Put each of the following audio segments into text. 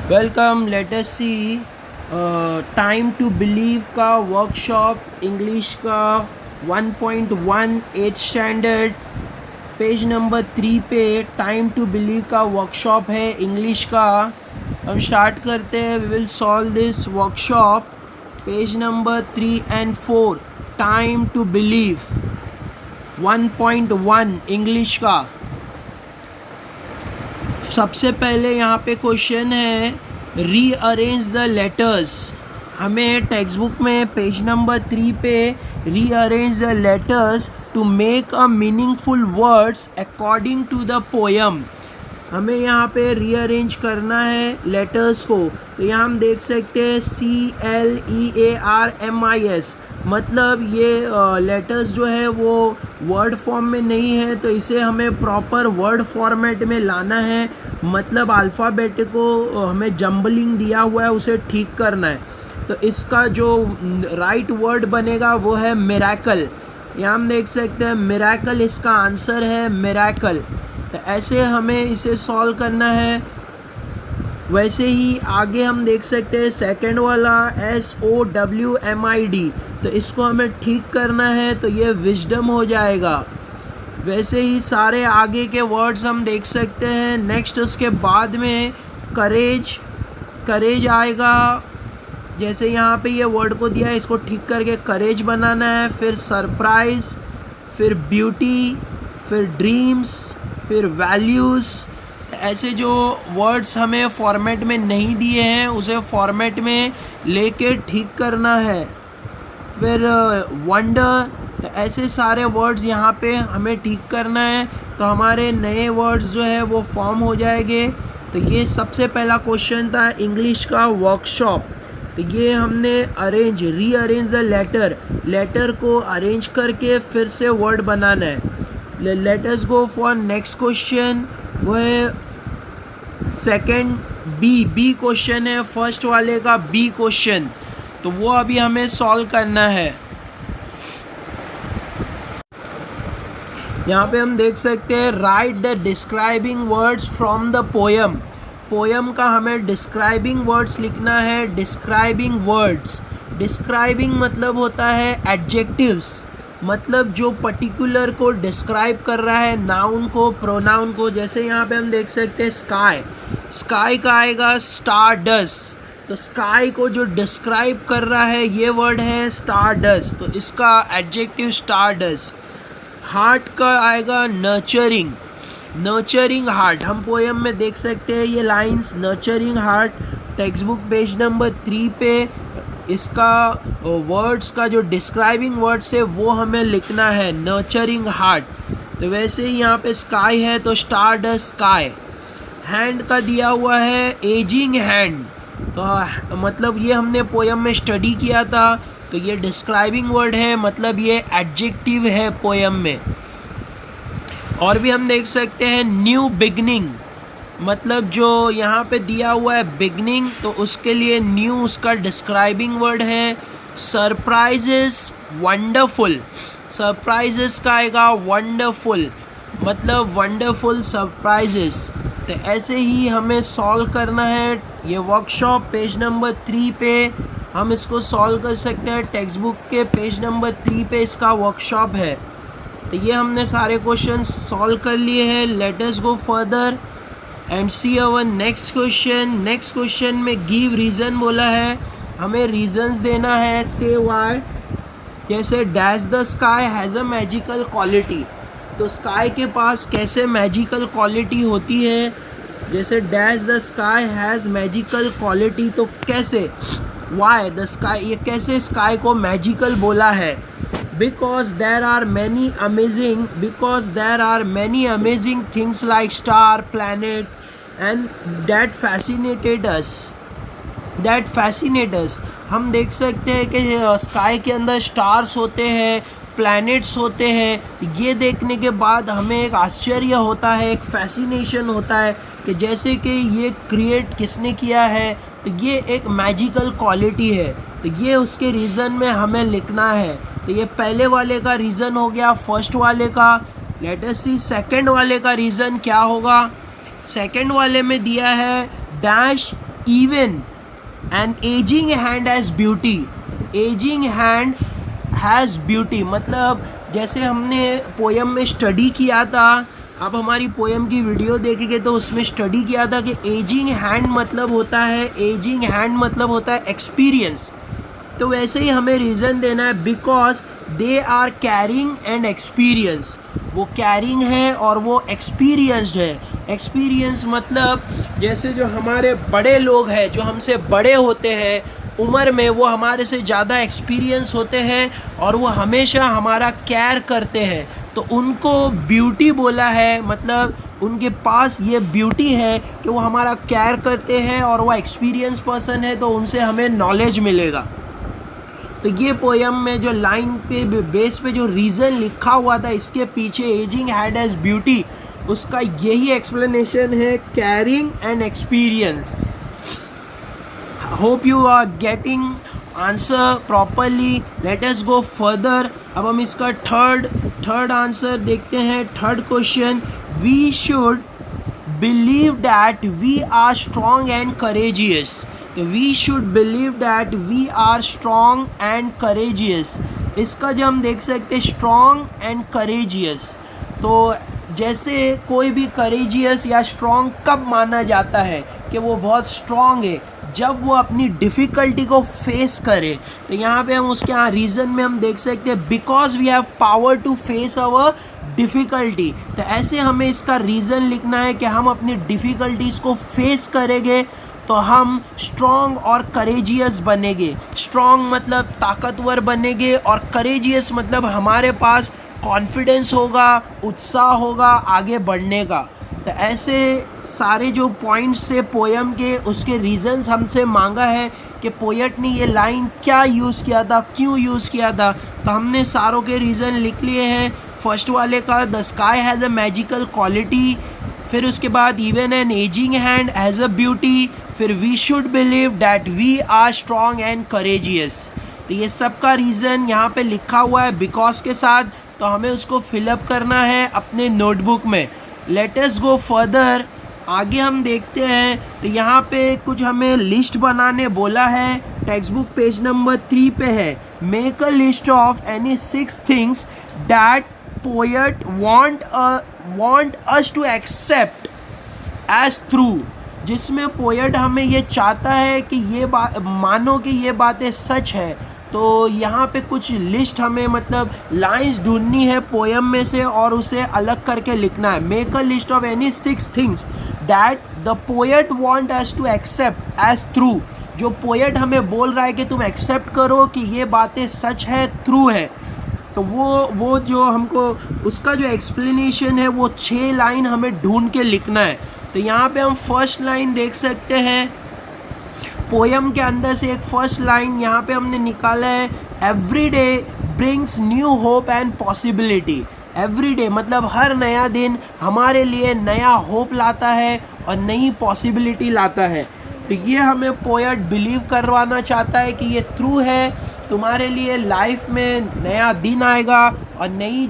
Welcome, let us see time to believe का workshop English का 1.1 8th standard page number 3 पे time to believe का workshop है English का। हम स्टार्ट करते हैं। We will solve this workshop page number 3 and 4 time to believe 1.1 English का। सबसे पहले यहाँ पे क्वेश्चन है रीअरेंज द लेटर्स। हमें टेक्स्ट बुक में पेज नंबर 3 पे rearrange the letters to make a meaningful words according to the poem. हमें यहाँ पे रीअरेंज करना है लेटर्स को। तो यहाँ हम देख सकते हैं CLEARMIS, मतलब ये लेटर्स जो है वो वर्ड फॉर्म में नहीं है, तो इसे हमें प्रॉपर वर्ड फॉर्मेट में लाना है। मतलब अल्फ़ाबेट को हमें जम्बलिंग दिया हुआ है, उसे ठीक करना है। तो इसका जो राइट वर्ड बनेगा वो है मिरेकल। यहाँ हम देख सकते हैं मिरेकल इसका आंसर है, मिरेकल। तो ऐसे हमें इसे सॉल्व करना है। वैसे ही आगे हम देख सकते हैं सेकंड वाला SOWMID, तो इसको हमें ठीक करना है, तो ये विजडम हो जाएगा। वैसे ही सारे आगे के वर्ड्स हम देख सकते हैं। नेक्स्ट उसके बाद में करेज, करेज आएगा। जैसे यहाँ पे ये वर्ड को दिया है, इसको ठीक करके करेज बनाना है। फिर सरप्राइज, फिर ब्यूटी, फिर ड्रीम्स, फिर वैल्यूज़। ऐसे जो वर्ड्स हमें फॉर्मेट में नहीं दिए हैं उसे फॉर्मेट में लेके ठीक करना है। फिर वंडर, तो ऐसे सारे वर्ड्स यहाँ पे हमें ठीक करना है, तो हमारे नए वर्ड्स जो है वो फॉर्म हो जाएंगे। तो ये सबसे पहला क्वेश्चन था इंग्लिश का वर्कशॉप। तो ये हमने रीअरेंज द लेटर को अरेंज करके फिर से वर्ड बनाना है। Late us go for next question. वो है सेकंड बी क्वेश्चन है फर्स्ट वाले का बी क्वेश्चन, तो वो अभी हमें सॉल्व करना है। यहाँ पे हम देख सकते हैं right the describing words from the poem. Poem का हमें डिस्क्राइबिंग वर्ड्स लिखना है। डिस्क्राइबिंग वर्ड्स, डिस्क्राइबिंग मतलब होता है एडजेक्टिव्स, मतलब जो पर्टिकुलर को डिस्क्राइब कर रहा है, नाउन को, प्रोनाउन को। जैसे यहाँ पे हम देख सकते हैं स्काई, स्काई का आएगा स्टारडस्ट, तो स्काई को जो डिस्क्राइब कर रहा है ये वर्ड है स्टारडस्ट, तो इसका एडजेक्टिव स्टारडस्ट। हार्ट का आएगा नर्चरिंग, नर्चरिंग हार्ट। हम पोएम में देख सकते हैं ये lines, nurturing heart. Text book page number 3 पे इसका वर्ड्स का जो डिस्क्राइबिंग वर्ड्स है वो हमें लिखना है, नर्चरिंग हार्ट। तो वैसे ही यहाँ पे स्काई है तो स्टारडस्ट स्काई। हैंड का दिया हुआ है एजिंग हैंड, तो मतलब ये हमने पोएम में स्टडी किया था, तो ये डिस्क्राइबिंग वर्ड है, मतलब ये एडजेक्टिव है पोएम में। और भी हम देख सकते हैं न्यू बिगनिंग, मतलब जो यहाँ पे दिया हुआ है बिगनिंग, तो उसके लिए न्यू उसका डिस्क्राइबिंग वर्ड है। सरप्राइजेस वंडरफुल, सरप्राइजेस का आएगा वंडरफुल, मतलब वंडरफुल सरप्राइजेस। तो ऐसे ही हमें सॉल्व करना है ये वर्कशॉप पेज नंबर 3 पे। हम इसको सॉल्व कर सकते हैं, टेक्स्ट बुक के पेज नंबर 3 पे इसका वर्कशॉप है। तो ये हमने सारे क्वेश्चन सॉल्व कर लिए हैं। Let us go further and see our next question. Next question में गिव रीज़न बोला है, हमें रीजंस देना है। से वाई, जैसे dash the sky has a magical quality, तो स्काई के पास कैसे मैजिकल क्वालिटी होती है। जैसे dash the sky has magical quality, तो कैसे, वाई द स्काई, ये कैसे स्काई को मैजिकल बोला है। because there are many amazing things like star, planet and that fascinate us। हम देख सकते हैं कि स्काई के अंदर स्टार्स होते हैं, प्लैनेट्स होते हैं। ये देखने के बाद हमें एक आश्चर्य होता है, एक फैसिनेशन होता है कि जैसे कि ये क्रिएट किसने किया है, तो ये एक मैजिकल क्वालिटी है। तो ये उसके रीज़न में हमें लिखना है। तो ये पहले वाले का रीज़न हो गया फर्स्ट वाले का। लेट अस सी सेकंड वाले का रीज़न क्या होगा। सेकंड वाले में दिया है dash even an aging hand has beauty. aging hand has beauty मतलब जैसे हमने पोयम में स्टडी किया था, आप हमारी पोयम की वीडियो देखेंगे तो उसमें स्टडी किया था कि एजिंग हैंड मतलब होता है, एजिंग हैंड मतलब होता है एक्सपीरियंस। तो वैसे ही हमें रीज़न देना है, because they are caring and experience. वो कैरिंग है और वो एक्सपीरियंस्ड है। एक्सपीरियंस मतलब जैसे जो हमारे बड़े लोग हैं, जो हमसे बड़े होते हैं उम्र में, वो हमारे से ज़्यादा एक्सपीरियंस होते हैं और वो हमेशा हमारा केयर करते हैं, तो उनको ब्यूटी बोला है। मतलब उनके पास ये ब्यूटी है कि वो हमारा केयर करते हैं और वो एक्सपीरियंस पर्सन है, तो उनसे हमें नॉलेज मिलेगा। तो ये पोयम में जो लाइन के बेस पे जो रीज़न लिखा हुआ था इसके पीछे, एजिंग हैड एज ब्यूटी, उसका यही एक्सप्लेनेशन है, caring and experience. Hope you are getting answer properly. Let us go further. अब हम इसका थर्ड आंसर देखते हैं। Third question, we should believe that we are strong and courageous. तो we should believe that we are strong and courageous, इसका जो हम देख सकते हैं स्ट्रॉन्ग एंड करेजियस, तो जैसे कोई भी करेजियस या स्ट्रॉन्ग कब माना जाता है कि वो बहुत स्ट्रॉन्ग है, जब वो अपनी डिफ़िकल्टी को फेस करे। तो यहाँ पे हम उसके रीज़न में हम देख सकते हैं, because we have power to face our difficulty. तो ऐसे हमें इसका रीज़न लिखना है कि हम अपनी डिफ़िकल्टीज़ को फेस करेंगे तो हम स्ट्रॉन्ग और करेजियस बनेंगे। स्ट्रॉन्ग मतलब ताकतवर बनेंगे और करेजियस मतलब हमारे पास कॉन्फिडेंस होगा, उत्साह होगा आगे बढ़ने का। तो ऐसे सारे जो पॉइंट्स से पोयम के, उसके रीज़न्स हमसे मांगा है कि पोएट ने ये लाइन क्या यूज़ किया था, क्यों यूज़ किया था। तो हमने सारों के रीज़न लिख लिए हैं। फर्स्ट वाले का, the sky has a magical quality, फिर उसके बाद even an ageing hand has a beauty, फिर we should believe that we are strong and courageous. तो ये सब का रीज़न यहाँ पे लिखा हुआ है बिकॉज के साथ, तो हमें उसको फिलअप करना है अपने नोटबुक में। लेट अस गो फर्दर, आगे हम देखते हैं। तो यहाँ पे कुछ हमें लिस्ट बनाने बोला है, टेक्स्ट बुक पेज नंबर 3 पे है। Make a list of any 6 things that poet want us to accept as true, जिसमें पोएट हमें ये चाहता है कि ये बात मानो कि ये बातें सच है। तो यहाँ पे कुछ लिस्ट हमें मतलब लाइंस ढूंढनी है पोएम में से और उसे अलग करके लिखना है। Make a list of any 6 things that the poet want us to accept as true, जो पोएट हमें बोल रहा है कि तुम एक्सेप्ट करो कि ये बातें सच है, ट्रू है। तो वो जो हमको उसका जो एक्सप्लेनेशन है वो 6 लाइन हमें ढूंढ के लिखना है। तो यहाँ पे हम फर्स्ट लाइन देख सकते हैं, पोएम के अंदर से एक फर्स्ट लाइन यहाँ पे हमने निकाला है, every day brings new hope and possibility. Every day मतलब हर नया दिन हमारे लिए नया होप लाता है और नई पॉसिबिलिटी लाता है। तो ये हमें पोएट बिलीव करवाना चाहता है कि ये ट्रू है, तुम्हारे लिए लाइफ में नया दिन आएगा और नई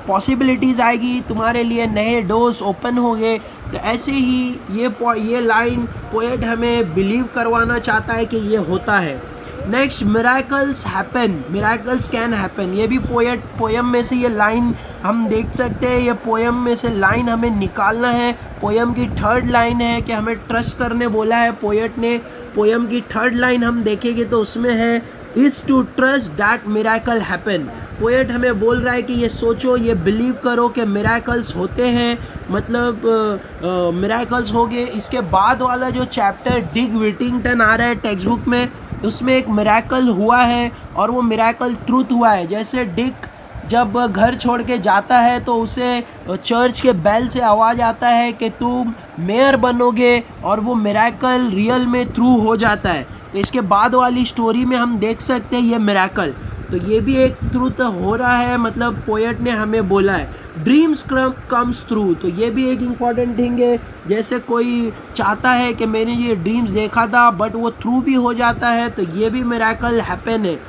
पॉसिबिलिटीज़ आएगी, तुम्हारे लिए नए डोर्स ओपन होंगे। तो ऐसे ही ये लाइन पोएट हमें बिलीव करवाना चाहता है कि ये होता है। Next, miracles happen, miracles can happen, ये भी पोएम में से ये लाइन हम देख सकते हैं। ये पोएम में से लाइन हमें निकालना है। पोएम की थर्ड लाइन है कि हमें ट्रस्ट करने बोला है पोएट ने। पोएम की थर्ड लाइन हम देखेंगे तो उसमें है, is to trust that miracle happen. Poet हमें बोल रहा है कि ये सोचो, ये बिलीव करो कि मिरेकल्स होते हैं, मतलब मिरेकल्स हो गए। इसके बाद वाला जो चैप्टर डिक विटिंगटन आ रहा है टेक्स्ट बुक में, उसमें एक मिरेकल हुआ है और वो मिरेकल ट्रूथ हुआ है। जैसे डिक जब घर छोड़ के जाता है तो उसे चर्च के बेल से आवाज़ आता है कि तुम मेयर बनोगे, और वो मिरेकल रियल में ट्रू हो जाता है। तो इसके बाद वाली स्टोरी में हम देख सकते हैं ये मिरेकल, तो ये भी एक ट्रूथ हो रहा है, मतलब पोएट ने हमें बोला है। ड्रीम्स कम्स ट्रू, तो ये भी एक इम्पॉर्टेंट थिंग है। जैसे कोई चाहता है कि मैंने ये ड्रीम्स देखा था बट वो ट्रू भी हो जाता है, तो ये भी मिरेकल हैपन है।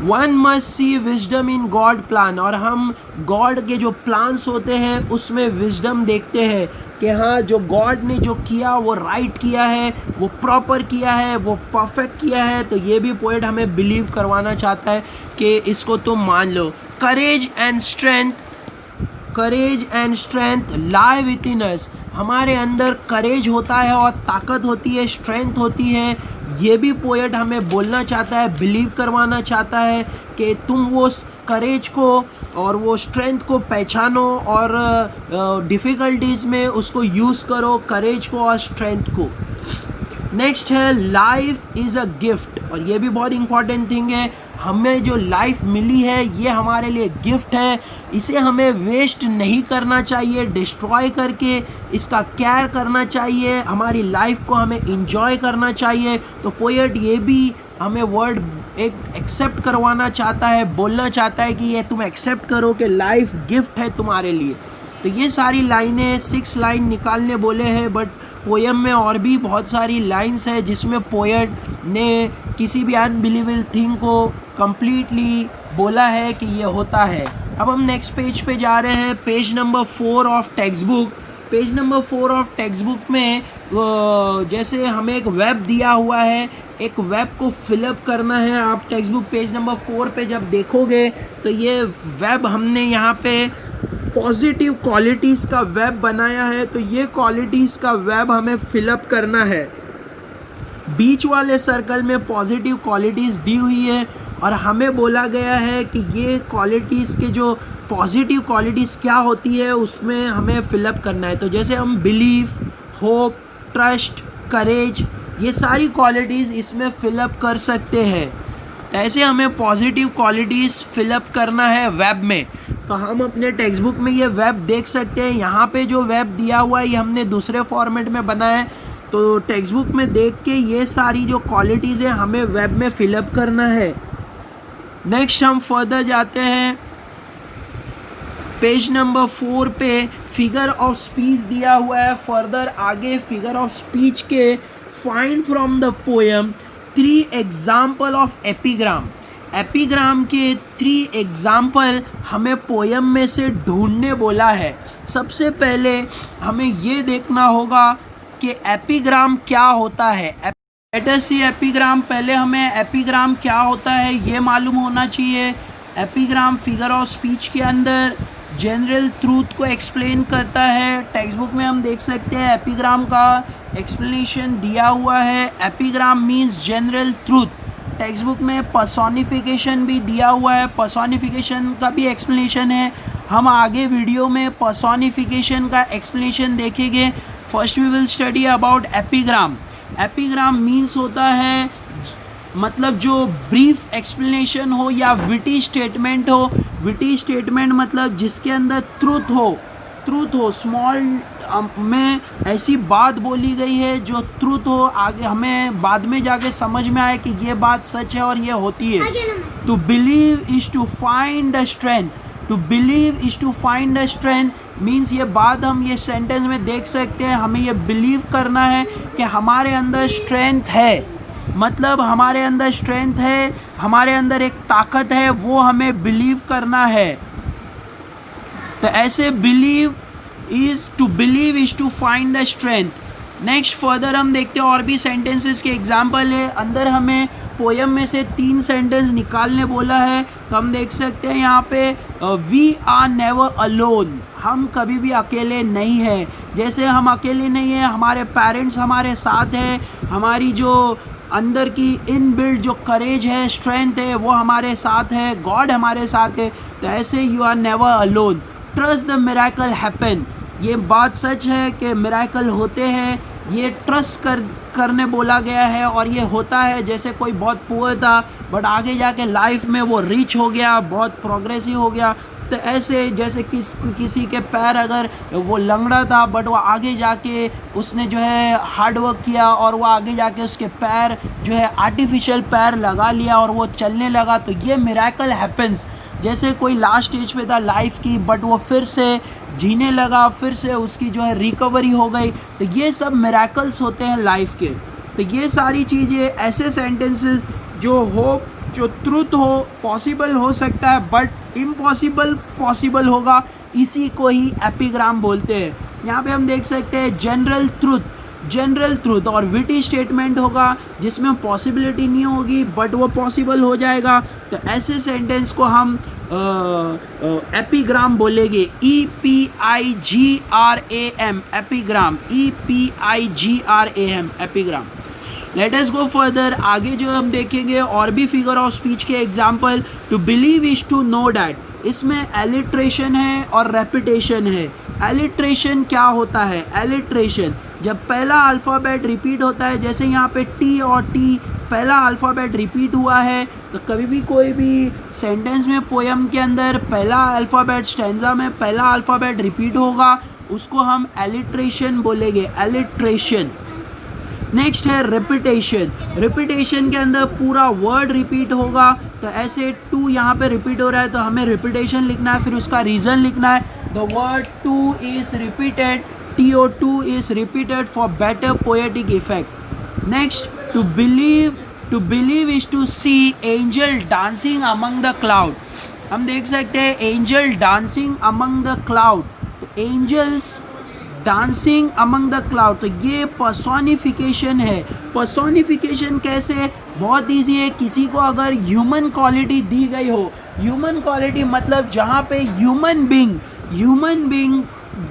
One must see wisdom in God plan, और हम गॉड के जो प्लान्स होते हैं उसमें विजडम देखते हैं। कि हाँ जो गॉड ने जो किया वो राइट किया है, वो प्रॉपर किया है, वो परफेक्ट किया है। तो ये भी पोएट हमें बिलीव करवाना चाहता है कि इसको तुम मान लो। Courage and strength lie within us. हमारे अंदर करेज होता है और ताकत होती है, स्ट्रेंथ होती है। ये भी पोएट हमें बोलना चाहता है, बिलीव करवाना चाहता है कि तुम वो करेज को और वो स्ट्रेंथ को पहचानो और डिफ़िकल्टीज़ में उसको यूज़ करो, करेज को और स्ट्रेंथ को। नेक्स्ट है लाइफ इज़ अ गिफ्ट, और ये भी बहुत इंपॉर्टेंट थिंग है। हमें जो लाइफ मिली है ये हमारे लिए गिफ्ट है, इसे हमें वेस्ट नहीं करना चाहिए, डिस्ट्रॉय करके इसका केयर करना चाहिए, हमारी लाइफ को हमें इंजॉय करना चाहिए। तो पोएट ये भी हमें वर्ड एक एक्सेप्ट करवाना चाहता है, बोलना चाहता है कि ये तुम एक्सेप्ट करो कि लाइफ गिफ्ट है तुम्हारे लिए। तो ये सारी लाइनें 6 लाइन निकालने बोले हैं, बट पोएम में और भी बहुत सारी लाइन्स है जिसमें पोएट ने किसी भी अनबिलीवेबल थिंग को कंप्लीटली बोला है कि ये होता है। अब हम नेक्स्ट पेज पे जा रहे हैं, page number 4 of text book. Page number 4 of text book में जैसे हमें एक वेब दिया हुआ है, एक वेब को फिलअप करना है। आप टेक्स्ट बुक पेज नंबर 4 पे जब देखोगे तो ये वेब हमने यहाँ पे पॉजिटिव क्वालिटीज़ का वेब बनाया है। तो ये क्वालिटीज़ का वेब हमें फिलअप करना है। बीच वाले सर्कल में पॉजिटिव क्वालिटीज़ दी हुई है और हमें बोला गया है कि ये क्वालिटीज़ के जो पॉजिटिव क्वालिटीज़ क्या होती है उसमें हमें फिलअप करना है। तो जैसे हम बिलीव, होप, ट्रस्ट, करेज, ये सारी क्वालिटीज़ इसमें फिलअप कर सकते हैं। तो ऐसे हमें पॉजिटिव क्वालिटीज़ फिलअप करना है वेब में। तो हम अपने टेक्स्ट बुक में ये वेब देख सकते हैं। यहाँ पे जो वेब दिया हुआ है ये हमने दूसरे फॉर्मेट में बनाया है। तो टेक्स्ट बुक में देख के ये सारी जो क्वालिटीज़ है हमें वेब में फिलअप करना है। नेक्स्ट हम फर्दर जाते हैं, पेज नंबर 4 पे फिगर ऑफ स्पीच दिया हुआ है। फर्दर आगे फिगर ऑफ स्पीच के find from the poem 3 example of epigram. Epigram के 3 एग्जाम्पल हमें पोएम में से ढूंढने बोला है। सबसे पहले हमें ये देखना होगा कि एपिग्राम क्या होता है। लेट अस सी एपिग्राम। पहले हमें एपिग्राम क्या होता है ये मालूम होना चाहिए। एपिग्राम फिगर ऑफ स्पीच के अंदर जनरल ट्रूथ को एक्सप्लेन करता है। टेक्स्ट बुक में हम देख सकते हैं एपिग्राम का एक्सप्लेनेशन दिया हुआ है। Epigram means general truth. Text book में पर्सोनिफिकेशन भी दिया हुआ है, पर्सोनिफिकेशन का भी एक्सप्लेनेशन है। हम आगे वीडियो में पर्सोनिफिकेशन का एक्सप्लेनेशन देखेंगे। First we will study about epigram. Epigram means होता है मतलब जो ब्रीफ एक्सप्लेनेशन हो या विटी स्टेटमेंट हो। विटी स्टेटमेंट मतलब जिसके अंदर ट्रूथ हो, स्मॉल में ऐसी बात बोली गई है जो ट्रूथ हो, आगे हमें बाद में जाके समझ में आए कि ये बात सच है और ये होती है। To believe is to find the strength. To believe is to find the strength means ये बात हम ये सेंटेंस में देख सकते हैं। हमें ये बिलीव करना है कि हमारे अंदर स्ट्रेंथ है, मतलब हमारे अंदर स्ट्रेंथ है, हमारे अंदर एक ताकत है, वो हमें बिलीव करना है। तो ऐसे believe is to find the strength. Next further हम देखते हैं और भी सेंटेंसेस के एग्जाम्पल है। अंदर हमें पोएम में से 3 सेंटेंस निकालने बोला है। तो हम देख सकते हैं यहाँ पे वी आर नेवर अलोन। हम कभी भी अकेले नहीं हैं। जैसे हम अकेले नहीं हैं, हमारे पेरेंट्स हमारे साथ हैं, हमारी जो अंदर की इनबिल्ट जो करेज है, स्ट्रेंथ है, वो हमारे साथ है, गॉड हमारे साथ है। तो ऐसे you are never alone. Trust the miracle happen. ये बात सच है कि मिरेकल होते हैं, ये ट्रस्ट करने बोला गया है और ये होता है। जैसे कोई बहुत पुअर था बट आगे जाके लाइफ में वो रिच हो गया, बहुत प्रोग्रेसिव हो गया। तो ऐसे जैसे किसी के पैर अगर वो लंगड़ा था बट वो आगे जाके उसने जो है हार्ड वर्क किया और वो आगे जाके उसके पैर जो है आर्टिफिशियल पैर लगा लिया और वो चलने लगा। तो ये मिरेकल हैपन्स। जैसे कोई लास्ट स्टेज पे था लाइफ की बट वो फिर से जीने लगा, फिर से उसकी जो है रिकवरी हो गई। तो ये सब मिरेकल्स होते हैं लाइफ के। तो ये सारी चीज़ें ऐसे सेंटेंसेस जो हो, जो ट्रूथ हो, पॉसिबल हो सकता है बट इम्पॉसिबल पॉसिबल होगा, इसी को ही एपिग्राम बोलते हैं। यहाँ पे हम देख सकते हैं जनरल ट्रूथ और विटी स्टेटमेंट होगा जिसमें पॉसिबिलिटी नहीं होगी बट वो पॉसिबल हो जाएगा, तो ऐसे सेंटेंस को हम एपिग्राम बोलेंगे, EPIGRAM epigram, EPIGRAM epigram. Let us go further, आगे जो हम देखेंगे और भी फिगर ऑफ स्पीच के example. To believe is to know that, इसमें एलिट्रेशन है और रेपिटेशन है। एलिट्रेशन क्या होता है? एलिट्रेशन जब पहला अल्फ़ाबेट रिपीट होता है, जैसे यहाँ पे टी और टी पहला अल्फ़ाबेट रिपीट हुआ है, तो कभी भी कोई भी सेंटेंस में पोयम के अंदर पहला अल्फ़ाबेट, स्टैंजा में पहला अल्फ़ाबेट रिपीट होगा, उसको हम एलिट्रेशन बोलेंगे, एलिट्रेशन। नेक्स्ट है रिपीटेशन। रिपीटेशन के अंदर पूरा वर्ड रिपीट होगा, तो ऐसे टू यहाँ पे रिपीट हो रहा है तो हमें रिपीटेशन लिखना है, फिर उसका रीज़न लिखना है। The word two is repeated, TO2 is repeated for better poetic effect. Next, to believe is to see angel dancing among the cloud. हम देख सकते हैं angel dancing among the cloud, तो angels dancing among the cloud, तो ये personification है। personification कैसे? बहुत ईजी है। किसी को अगर ह्यूमन क्वालिटी दी गई हो, ह्यूमन क्वालिटी मतलब जहाँ पे ह्यूमन बीइंग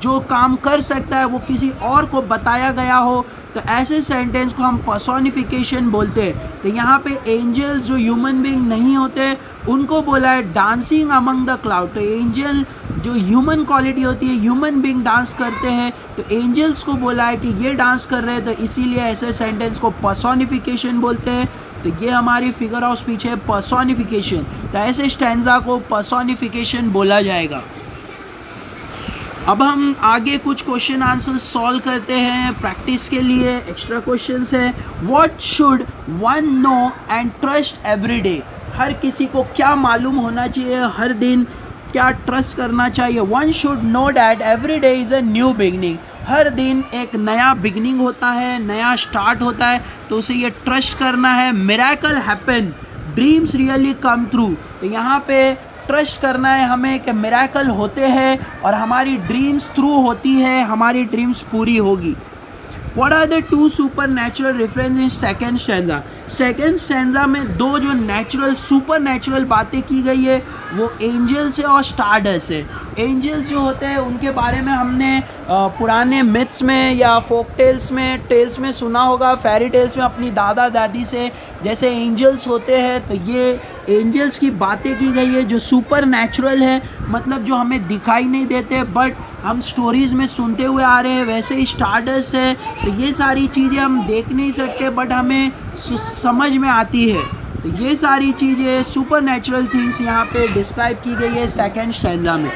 जो काम कर सकता है वो किसी और को बताया गया हो, तो ऐसे सेंटेंस को हम पर्सोनिफिकेशन बोलते हैं। तो यहाँ पे एंजल्स जो ह्यूमन बीइंग नहीं होते उनको बोला है डांसिंग अमंग द क्लाउड, तो एंजल जो ह्यूमन क्वालिटी होती है, ह्यूमन बीइंग डांस करते हैं, तो एंजल्स को बोला है कि ये डांस कर रहे हैं, तो इसीलिए ऐसे सेंटेंस को पर्सोनिफिकेशन बोलते हैं। तो ये हमारी फिगर ऑफ स्पीच है, पर्सोनिफिकेशन। तो ऐसे स्टैंजा को पर्सोनिफिकेशन बोला जाएगा। अब हम आगे कुछ क्वेश्चन आंसर सॉल्व करते हैं प्रैक्टिस के लिए। एक्स्ट्रा क्वेश्चंस है, what should one know and trust every day, हर किसी को क्या मालूम होना चाहिए, हर दिन क्या ट्रस्ट करना चाहिए। One should know that every day is a new beginning, हर दिन एक नया बिगनिंग होता है, नया स्टार्ट होता है, तो उसे ये ट्रस्ट करना है। Miracle happen, dreams really come true, तो यहाँ पे ट्रस्ट करना है हमें कि मिरेकल होते हैं और हमारी ड्रीम्स थ्रू होती है, हमारी ड्रीम्स पूरी होगी। What are the two supernatural references in second stanza? Second stanza में दो जो नेचुरल सुपर नेचुरल बातें की गई है वो एंजल्स है और स्टारडस्ट है। एंजल्स जो होते हैं उनके बारे में हमने पुराने मिथ्स में या फोक टेल्स में सुना होगा, फेरी टेल्स में अपनी दादा दादी से, जैसे एंजल्स होते हैं, तो ये एंजल्स की बातें की गई है जो सुपर नेचुरल है, मतलब जो हमें दिखाई नहीं देते बट हम स्टोरीज़ में सुनते हुए आ रहे हैं। वैसे ही स्टारडस्ट है, तो ये सारी चीज़ें हम देख नहीं सकते बट हमें समझ में आती है। तो ये सारी चीज़ें सुपर नेचुरल थिंग्स यहाँ पे डिस्क्राइब की गई है सेकेंड स्टैंजा में।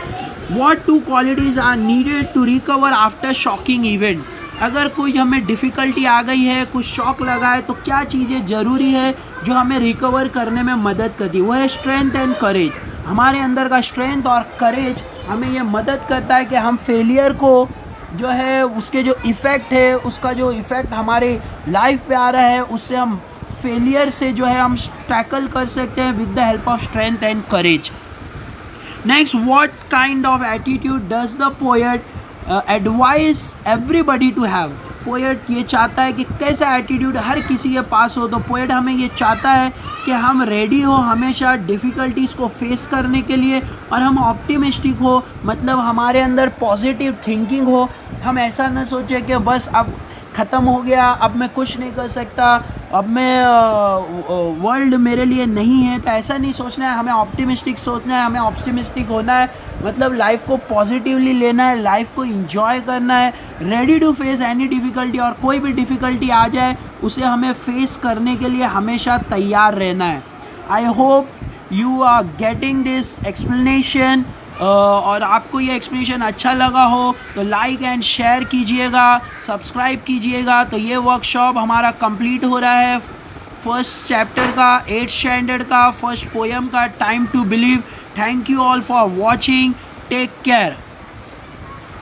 What two qualities are needed to recover after shocking event, अगर कोई हमें डिफ़िकल्टी आ गई है, कुछ शॉक लगा है, तो क्या चीज़ें ज़रूरी है जो हमें रिकवर करने में मदद करती है, वो है स्ट्रेंथ एंड करेज। हमारे अंदर का स्ट्रेंथ और करेज हमें ये मदद करता है कि हम फेलियर को जो है उसके जो इफ़ेक्ट है, उसका जो इफ़ेक्ट हमारे लाइफ पे आ रहा है, उससे हम फेलियर से जो है हम टैकल कर सकते हैं with the help of strength and courage. Next, what kind of attitude does the poet advise everybody to have, poet ये चाहता है कि कैसा एटीट्यूड हर किसी के पास हो, तो पोएट हमें ये चाहता है कि हम रेडी हो हमेशा डिफ़िकल्टीज़ को फेस करने के लिए और हम ऑप्टिमिस्टिक हो, मतलब हमारे अंदर पॉजिटिव थिंकिंग हो। हम ऐसा न सोचें कि बस अब ख़त्म हो गया, अब मैं कुछ नहीं कर सकता, अब मैं वर्ल्ड मेरे लिए नहीं है, तो ऐसा नहीं सोचना है। हमें ऑप्टिमिस्टिक सोचना है, हमें ऑप्टिमिस्टिक होना है, मतलब लाइफ को पॉजिटिवली लेना है, लाइफ को एंजॉय करना है, ready to face any difficulty, और कोई भी डिफ़िकल्टी आ जाए उसे हमें फेस करने के लिए हमेशा तैयार रहना है। I hope you are getting this explanation, और आपको ये एक्सप्लेनेशन अच्छा लगा हो तो लाइक एंड शेयर कीजिएगा, सब्सक्राइब कीजिएगा। तो ये वर्कशॉप हमारा कंप्लीट हो रहा है फर्स्ट चैप्टर का, 8th स्टैंडर्ड का, फर्स्ट पोएम का, time to believe. Thank you all for watching, take care.